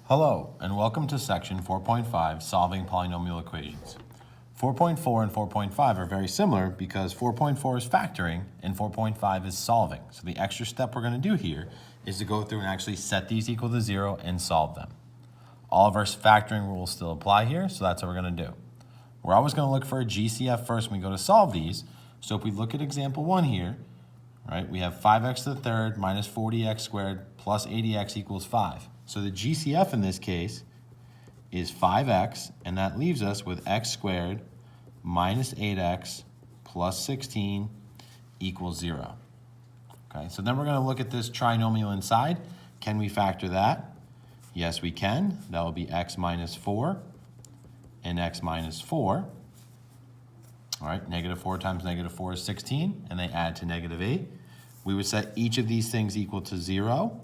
Hello, and welcome to section 4.5, Solving Polynomial Equations. 4.4 and 4.5 are very similar because 4.4 is factoring and 4.5 is solving. So the extra step we're going to do here is to go through and actually set these equal to 0 and solve them. All of our factoring rules still apply here, so that's what we're going to do. We're always going to look for a GCF first when we go to solve these. So if we look at example 1 here, right, we have 5x to the third minus 40x squared plus 80x equals 5. So the GCF in this case is 5x, and that leaves us with x squared minus 8x plus 16 equals 0. Okay, so then we're going to look at this trinomial inside. Can we factor that? Yes, we can. That will be x minus 4 and x minus 4. All right, negative 4 times negative 4 is 16, and they add to negative 8. We would set each of these things equal to 0.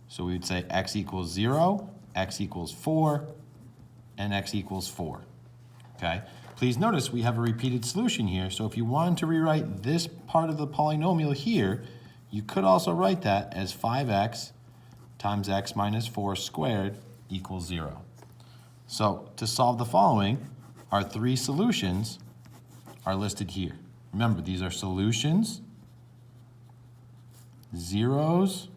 So we would say x equals 0, x equals 4, and x equals 4. Okay? Please notice we have a repeated solution here, so if you wanted to rewrite this part of the polynomial here, you could also write that as 5x times x minus 4 squared equals 0. So to solve the following, our three solutions are listed here. Remember, these are solutions, zeros,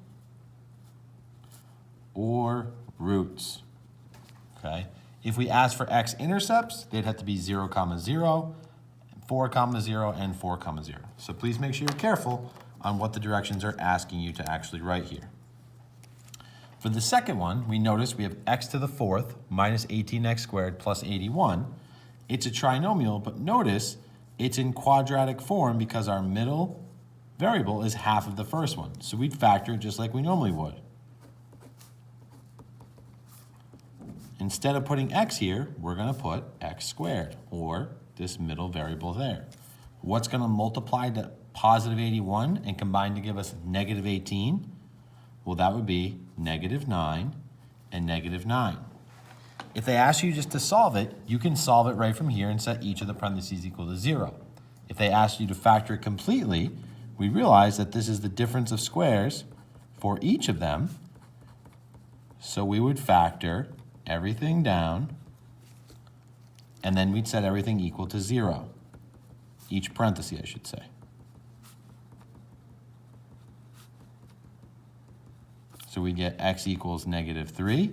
or roots. Okay? If we ask for x-intercepts, they'd have to be 0, 0, 4, 0, and 4, 0. So please make sure you're careful on what the directions are asking you to actually write here. For the second one, we notice we have x to the fourth minus 18x squared plus 81. It's a trinomial, but notice it's in quadratic form because our middle variable is half of the first one. So we'd factor it just like we normally would. Instead of putting x here, we're going to put x squared, or this middle variable there. What's going to multiply to positive 81 and combine to give us negative 18? Well, that would be negative 9 and negative 9. If they ask you just to solve it, you can solve it right from here and set each of the parentheses equal to 0. If they ask you to factor it completely, we realize that this is the difference of squares for each of them. So we would factor everything down, and then we'd set everything equal to 0. Each parenthesis, I should say. So we get x equals negative 3,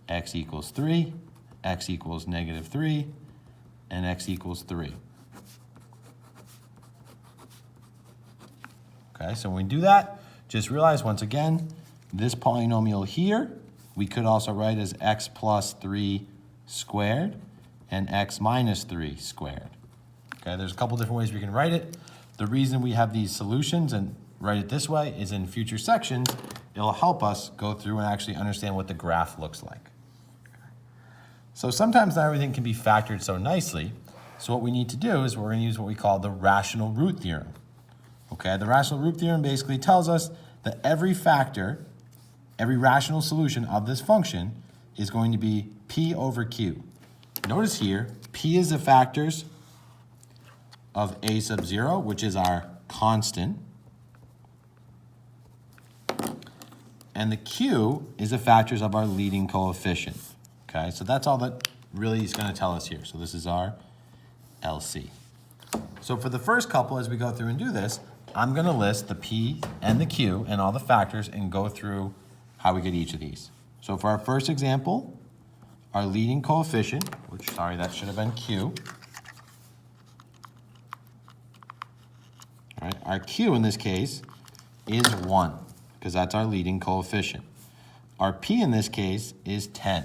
x equals 3, x equals negative 3, and x equals 3. Okay, so when we do that, just realize once again, this polynomial here, we could also write as x plus 3 squared and x minus 3 squared. Okay, there's a couple different ways we can write it. The reason we have these solutions and write it this way is in future sections, it'll help us go through and actually understand what the graph looks like. So sometimes not everything can be factored so nicely. So what we need to do is we're going to use what we call the rational root theorem. Okay, the rational root theorem basically tells us that every factor, every rational solution of this function is going to be p over q. Notice here, p is the factors of a sub 0, which is our constant. And the q is the factors of our leading coefficient. Okay, so that's all that really is going to tell us here. So this is our LC. So for the first couple, as we go through and do this, I'm going to list the p and the q and all the factors and go through how we get each of these. So for our first example, our leading coefficient, which, sorry, that should have been q. All right, our q in this case is 1, because that's our leading coefficient. Our p in this case is 10.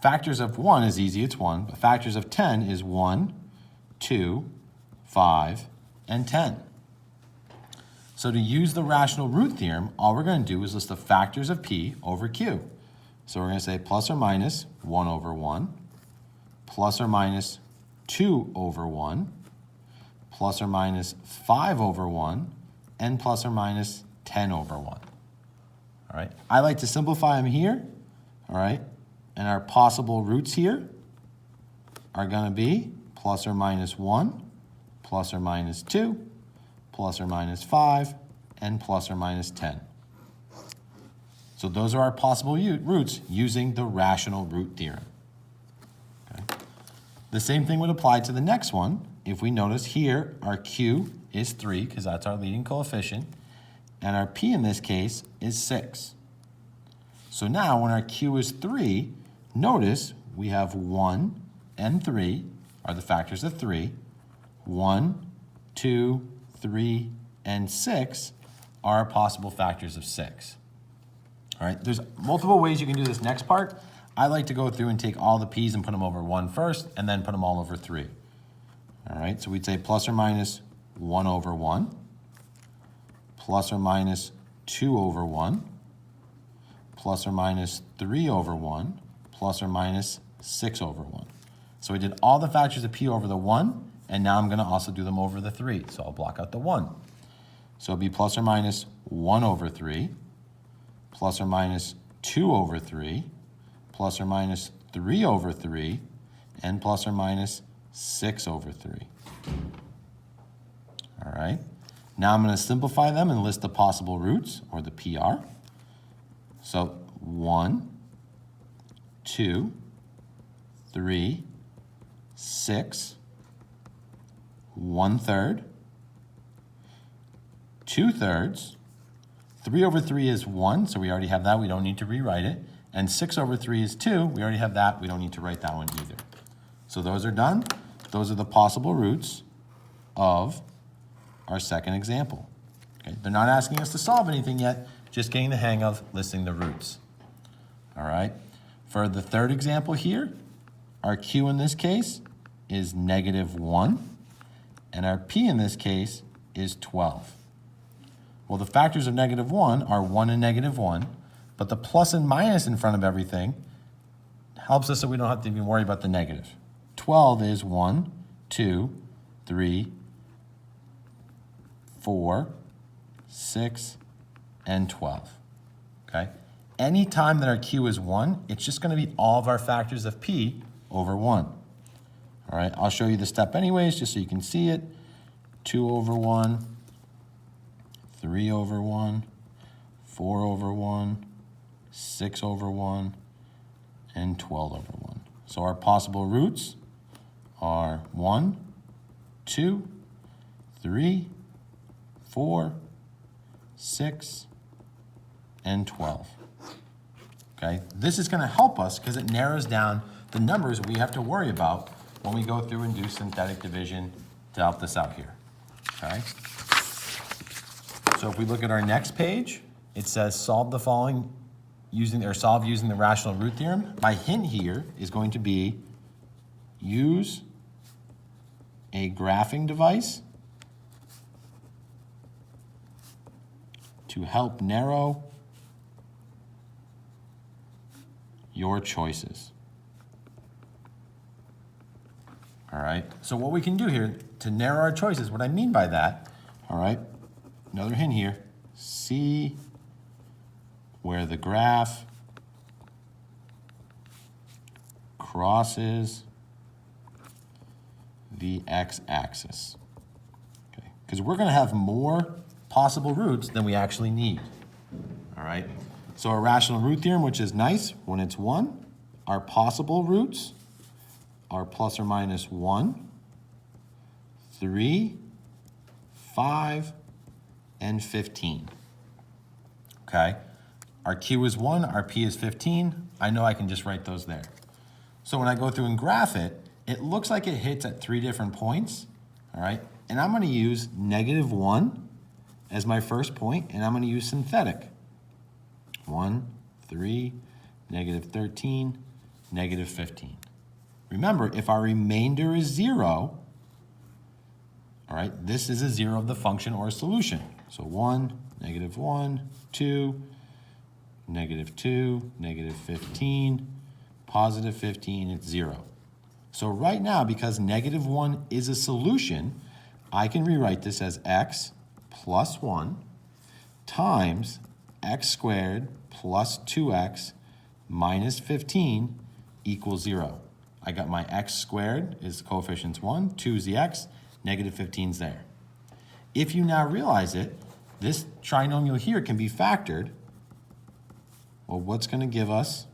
Factors of 1 is easy, it's 1, but factors of 10 is 1, 2, 5, and 10. So to use the rational root theorem, all we're going to do is list the factors of p over q. So we're going to say plus or minus 1 over 1, plus or minus 2 over 1, plus or minus 5 over 1, and plus or minus 10 over 1. All right, I like to simplify them here, all right, and our possible roots here are going to be plus or minus 1, plus or minus 2, plus or minus 5, and plus or minus 10. So those are our possible roots using the rational root theorem. Okay. The same thing would apply to the next one. If we notice here, our q is 3, because that's our leading coefficient, and our p in this case is 6. So now when our q is 3, notice we have 1 and 3 are the factors of 3. 1, 2, 3, and 6 are possible factors of 6. All right, there's multiple ways you can do this next part. I like to go through and take all the p's and put them over 1 first, and then put them all over 3. All right, so we'd say plus or minus 1 over 1, plus or minus 2 over 1, plus or minus 3 over 1, plus or minus 6 over 1. So we did all the factors of p over the 1, and now I'm going to also do them over the 3. So I'll block out the 1. So it'll be plus or minus 1 over 3, plus or minus 2 over 3, plus or minus 3 over 3, and plus or minus 6 over 3. All right. Now I'm going to simplify them and list the possible roots, or the PR. So 1, 2, 3, 6, 1/3, 2/3, 3 over 3 is 1, so we already have that, we don't need to rewrite it. And 6 over 3 is 2, we already have that, we don't need to write that one either. So those are done. Those are the possible roots of our second example. Okay? They're not asking us to solve anything yet, just getting the hang of listing the roots. All right. For the third example here, our q in this case is -1, and our p in this case is 12. Well, the factors of -1 are 1 and -1, but the plus and minus in front of everything helps us so we don't have to even worry about the negative. 12 is 1, 2, 3, 4, 6, and 12. Okay? Anytime that our q is 1, it's just going to be all of our factors of p over 1. All right, I'll show you the step anyways, just so you can see it. 2 over 1, 3 over 1, 4 over 1, 6 over 1, and 12 over 1. So our possible roots are 1, 2, 3, 4, 6, and 12. Okay, this is going to help us because it narrows down the numbers we have to worry about when we go through and do synthetic division to help this out here. Okay. So if we look at our next page, it says solve the following solve using the rational root theorem. My hint here is going to be use a graphing device to help narrow your choices. All right, so what we can do here to narrow our choices, what I mean by that, all right, another hint here, see where the graph crosses the x-axis. Okay, because we're going to have more possible roots than we actually need. All right, so a rational root theorem, which is nice when it's 1, our possible roots are plus or minus 1, 3, 5, and 15. Okay, our q is 1, our p is 15. I know I can just write those there. So when I go through and graph it, it looks like it hits at 3 different points. All right, and I'm going to use -1 as my first point, and I'm going to use synthetic. 1, 3, -13, -15. Remember, if our remainder is 0, all right, this is a 0 of the function or solution. So 1, -1, 2, -2, -15, +15, it's 0. So right now, because -1 is a solution, I can rewrite this as x plus 1 times x squared plus 2x minus 15 equals 0. I got my x squared is coefficients 1, 2 is the x, -15 is there. If you now realize it, This trinomial here can be factored. Well, what's going to give us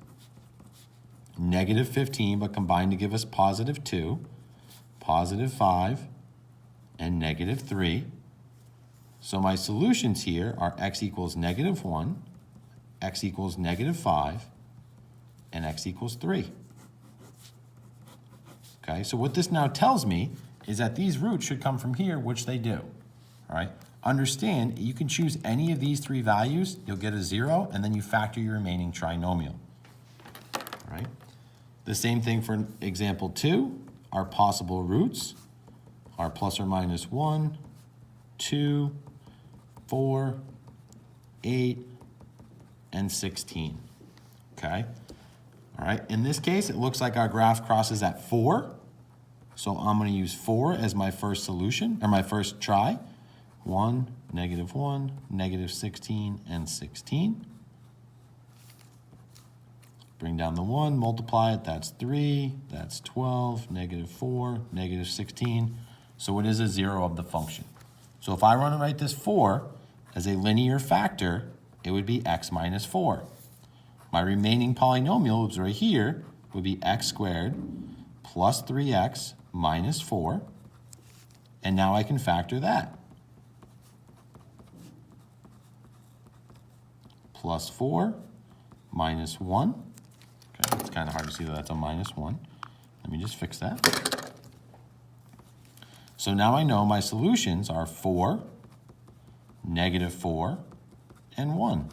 negative 15, but combined to give us positive 2, positive 5, and negative 3. So my solutions here are x equals negative 1, x equals negative 5, and x equals 3. Okay, so what this now tells me is that these roots should come from here, which they do. All right, understand, you can choose any of these three values, you'll get a 0, and then you factor your remaining trinomial. All right, the same thing for example 2, our possible roots are plus or minus 1, 2, 4, 8, and 16. Okay, all right, in this case, it looks like our graph crosses at 4. So I'm going to use 4 as my first solution, or my first try. 1, negative 16, and 16. Bring down the 1, multiply it, that's 3, that's 12, negative 4, negative 16. So it is a 0 of the function. So if I want to write this 4 as a linear factor, it would be x minus 4. My remaining polynomial is right here, would be x squared plus 3x minus 4. And now I can factor that. Plus 4 minus 1. Okay, it's kind of hard to see that that's a minus 1. Let me just fix that. So now I know my solutions are 4, negative 4, and 1.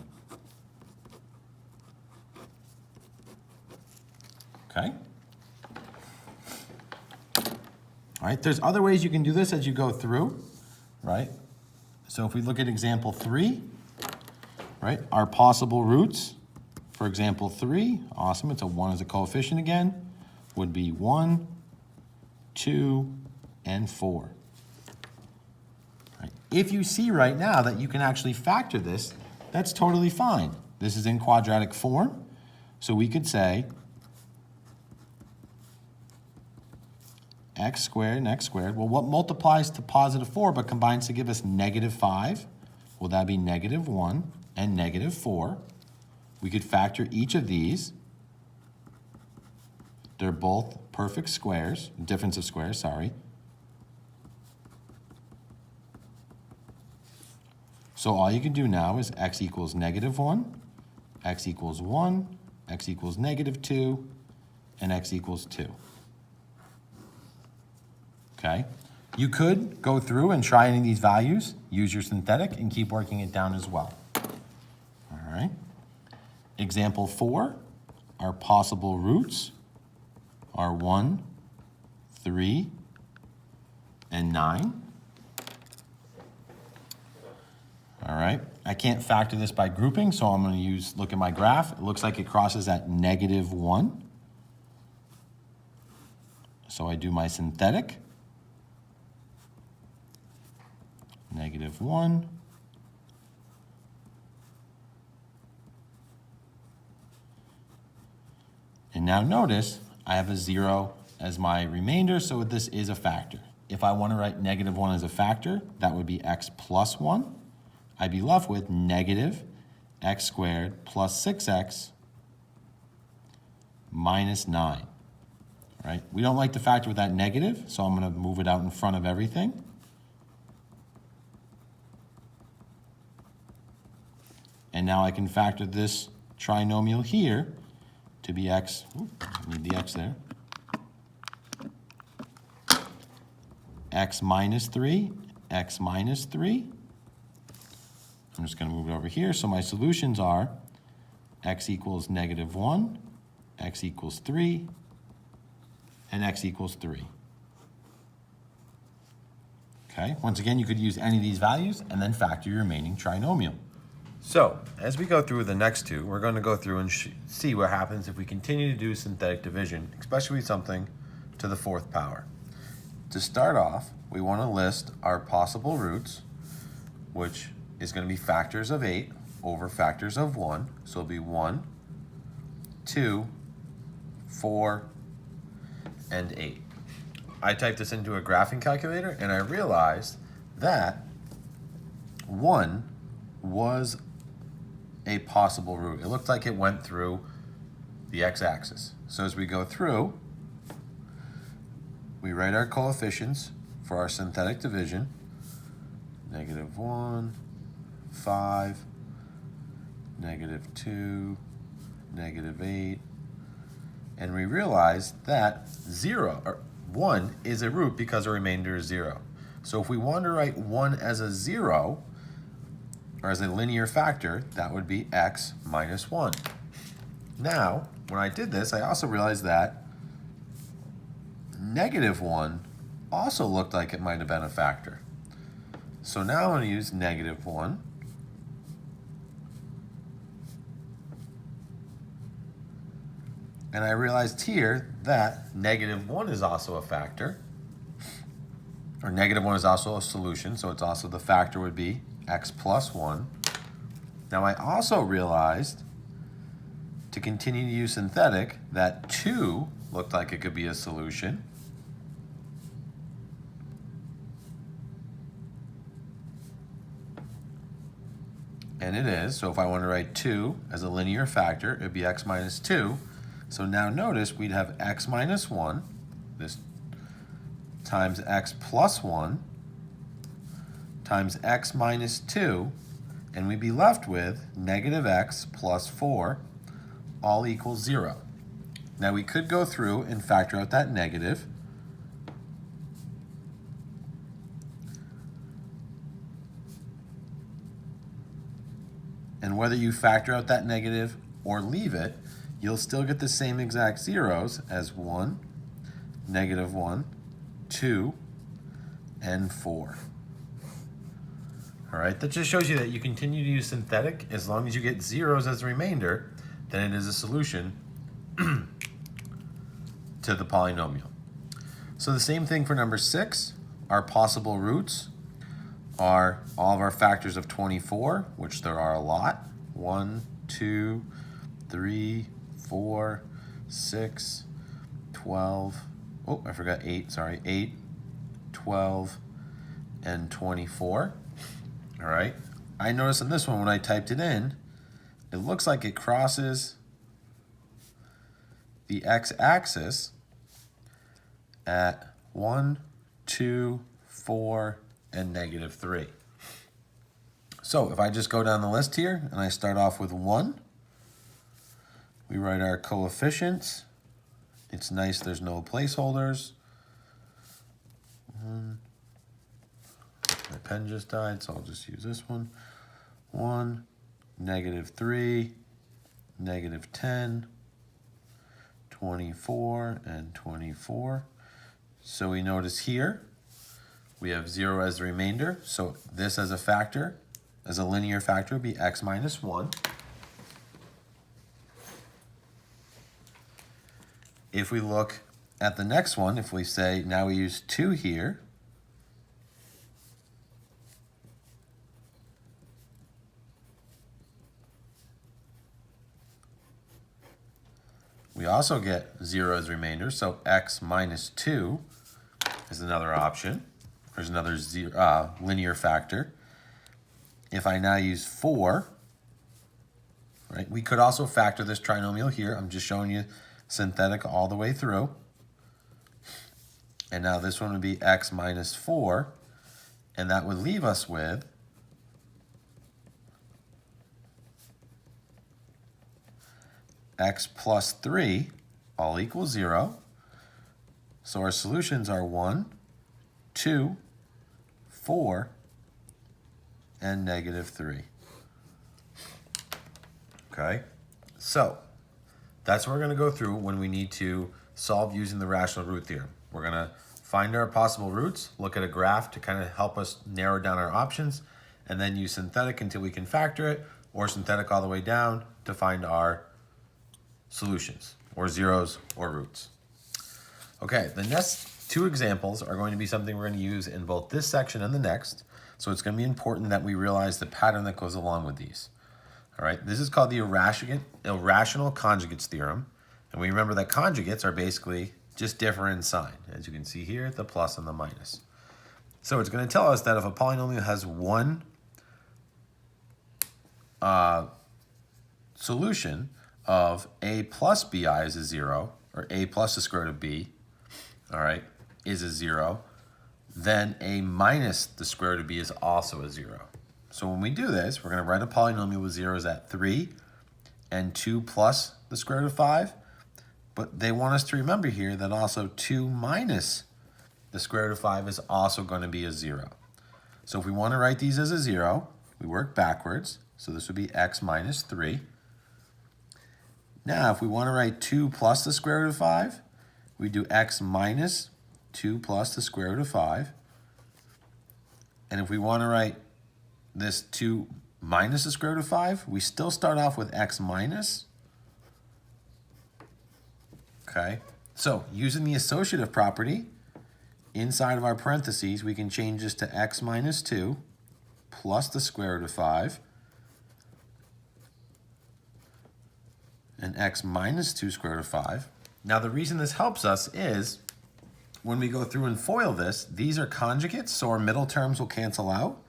Okay? All right, there's other ways you can do this as you go through, right? So if we look at example 3, right, our possible roots for example 3, awesome, it's a 1 as a coefficient again, would be 1, 2, and 4. Right. If you see right now that you can actually factor this, that's totally fine. This is in quadratic form, so we could say x squared and x squared. Well, what multiplies to positive 4 but combines to give us negative 5? Well, that'd be negative 1 and negative 4. We could factor each of these. They're both perfect squares, difference of squares, sorry. So all you can do now is x equals negative 1, x equals 1, x equals negative 2, and x equals 2. Okay? You could go through and try any of these values, use your synthetic, and keep working it down as well. All right? Example 4, our possible roots are 1, 3, and 9. All right, I can't factor this by grouping, so I'm going to look at my graph. It looks like it crosses at negative 1. So I do my synthetic. Negative 1. And now notice I have a 0 as my remainder, so this is a factor. If I want to write negative 1 as a factor, that would be x plus 1. I'd be left with negative x squared plus 6x minus 9. All right? We don't like to factor with that negative, so I'm going to move it out in front of everything. And now I can factor this trinomial here to be x, I need the x there, x minus 3, x minus 3. I'm just going to move it over here. So my solutions are x equals negative 1, x equals 3, and x equals 3. Okay, once again, you could use any of these values and then factor your remaining trinomial. So, as we go through the next two, we're going to go through and see what happens if we continue to do synthetic division, especially with something to the 4th power. To start off, we want to list our possible roots, which is going to be factors of 8 over factors of 1. So it'll be 1, 2, 4, and 8. I typed this into a graphing calculator, and I realized that 1 was a possible root. It looked like it went through the x-axis. So as we go through, we write our coefficients for our synthetic division. -1, 5, -2, -8, and we realize that 1 is a root because a remainder is 0. So if we want to write 1 as a 0, or as a linear factor, that would be x minus 1. Now, when I did this, I also realized that -1 also looked like it might have been a factor. So now I'm going to use -1. And I realized here that -1 is also a factor, or -1 is also a solution, so it's also the factor would be x plus 1. Now I also realized, to continue to use synthetic, that 2 looked like it could be a solution. And it is, so if I want to write 2 as a linear factor, it would be x minus 2. So now notice we'd have x minus 1, this times x plus 1, times x minus 2, and we'd be left with -x plus 4, all equals 0. Now we could go through and factor out that negative. And whether you factor out that negative or leave it, you'll still get the same exact zeros as 1, -1, 2, and 4. All right, that just shows you that you continue to use synthetic as long as you get zeros as a remainder, then it is a solution to the polynomial. So the same thing for number 6. Our possible roots are all of our factors of 24, which there are a lot. 1, 2, 3, 4, 6, 12. Oh, I forgot 8, sorry. 8, 12, and 24. All right. I noticed in this one, when I typed it in, it looks like it crosses the x-axis at 1, 2, 4, and -3. So if I just go down the list here and I start off with 1, we write our coefficients. It's nice there's no placeholders. My pen just died, so I'll just use this one. 1, -3, -10, 24, and 24. So we notice here we have 0 as the remainder, so this as a factor, as a linear factor, would be x minus 1. If we look at the next one, if we say now we use 2 here, we also get 0 as remainder, so x minus 2 is another option. There's another linear factor. If I now use 4, right, we could also factor this trinomial here. I'm just showing you synthetic all the way through. And now this one would be x minus 4, and that would leave us with x plus 3, all equals 0. So our solutions are 1, 2, 4, and -3. Okay, so that's what we're going to go through when we need to solve using the rational root theorem. We're going to find our possible roots, look at a graph to kind of help us narrow down our options, and then use synthetic until we can factor it, or synthetic all the way down to find our solutions, or zeros or roots. Okay, the next 2 examples are going to be something we're going to use in both this section and the next, so it's going to be important that we realize the pattern that goes along with these. All right, this is called the irrational conjugates theorem, and we remember that conjugates are basically just differ in sign. As you can see here, the plus and the minus. So it's going to tell us that if a polynomial has one solution of a plus bi is a 0, or a plus the square root of b, all right, is a 0, then a minus the square root of b is also a 0. So when we do this, we're going to write a polynomial with zeros at 3 and 2 plus the square root of 5. But they want us to remember here that also 2 minus the square root of 5 is also going to be a 0. So if we want to write these as a 0, we work backwards. So this would be x minus 3. Now, if we want to write 2 plus the square root of 5, we do x minus 2 plus the square root of 5. And if we want to write this 2 minus the square root of 5, we still start off with x minus. Okay, so using the associative property, inside of our parentheses, we can change this to x minus 2 plus the square root of 5, and x minus 2 square root of 5. Now the reason this helps us is when we go through and FOIL this, these are conjugates, so our middle terms will cancel out,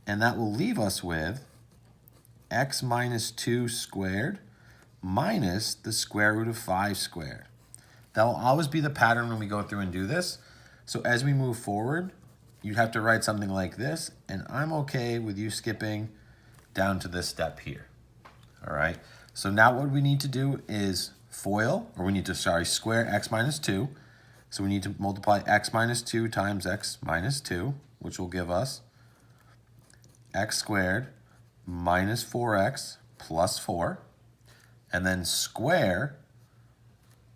and that will leave us with x minus 2 squared minus the square root of 5 squared. That will always be the pattern when we go through and do this. So as we move forward, you'd have to write something like this, and I'm okay with you skipping down to this step here. All right, so now what we need to do is FOIL, or we need to, square x minus 2. So we need to multiply x minus 2 times x minus 2, which will give us x squared minus 4x plus 4, and then square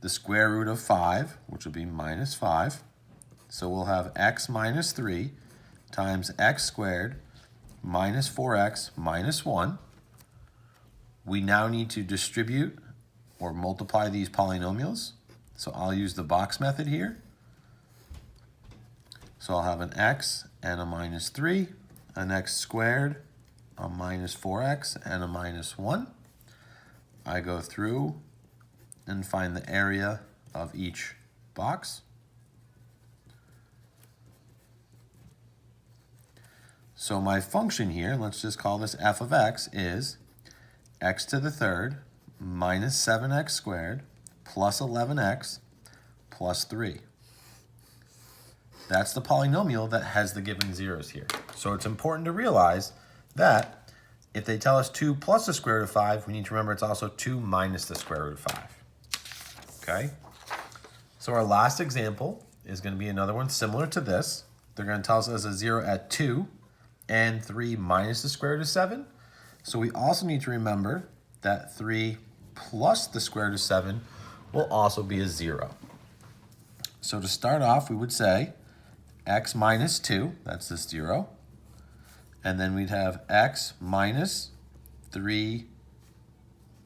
the square root of 5, which will be minus 5. So we'll have x minus 3 times x squared minus 4x minus 1. We now need to distribute or multiply these polynomials. So I'll use the box method here. So I'll have an x and a minus 3, an x squared, a minus 4x, and a minus 1. I go through and find the area of each box. So my function here, let's just call this f of x, is x to the third minus 7x squared plus 11x plus 3. That's the polynomial that has the given zeros here. So it's important to realize that if they tell us 2 plus the square root of 5, we need to remember it's also 2 minus the square root of 5. Okay? So our last example is going to be another one similar to this. They're going to tell us there's a 0 at 2 and 3 minus the square root of 7. So we also need to remember that 3 plus the square root of 7 will also be a 0. So to start off, we would say x minus 2, that's this 0. And then we'd have x minus 3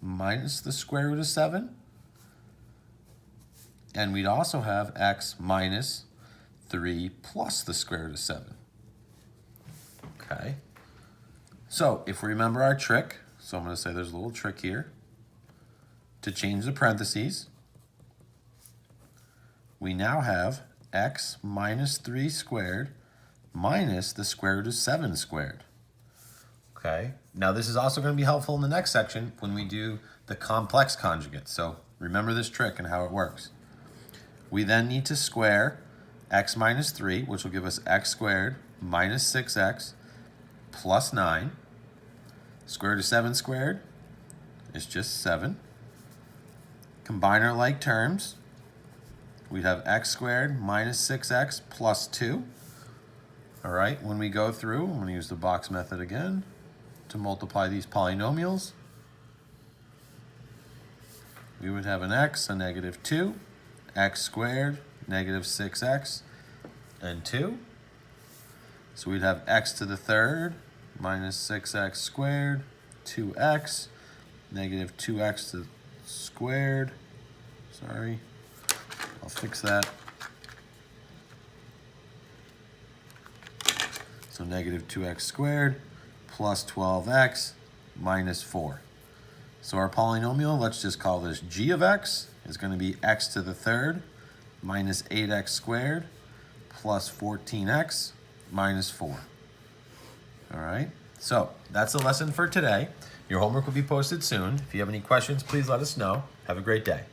minus the square root of 7. And we'd also have x minus 3 plus the square root of 7. Okay. So if we remember our trick, so I'm going to say there's a little trick here. To change the parentheses, we now have x minus 3 squared minus the square root of 7 squared. Okay. Now this is also going to be helpful in the next section when we do the complex conjugate. So remember this trick and how it works. We then need to square x minus 3, which will give us x squared minus 6x plus 9. Square root of 7 squared is just 7. Combine our like terms. We'd have x squared minus 6x plus 2. All right, when we go through, I'm going to use the box method again to multiply these polynomials. We would have an x, a negative 2, x squared, negative 6x, and 2. So we'd have x to the third minus 6x squared, 2x, negative 2x to the squared. Sorry, I'll fix that. So negative 2x squared plus 12x minus 4. So our polynomial, let's just call this g of x, is going to be x to the third minus 8x squared plus 14x minus 4. All right, so that's the lesson for today. Your homework will be posted soon. If you have any questions, please let us know. Have a great day.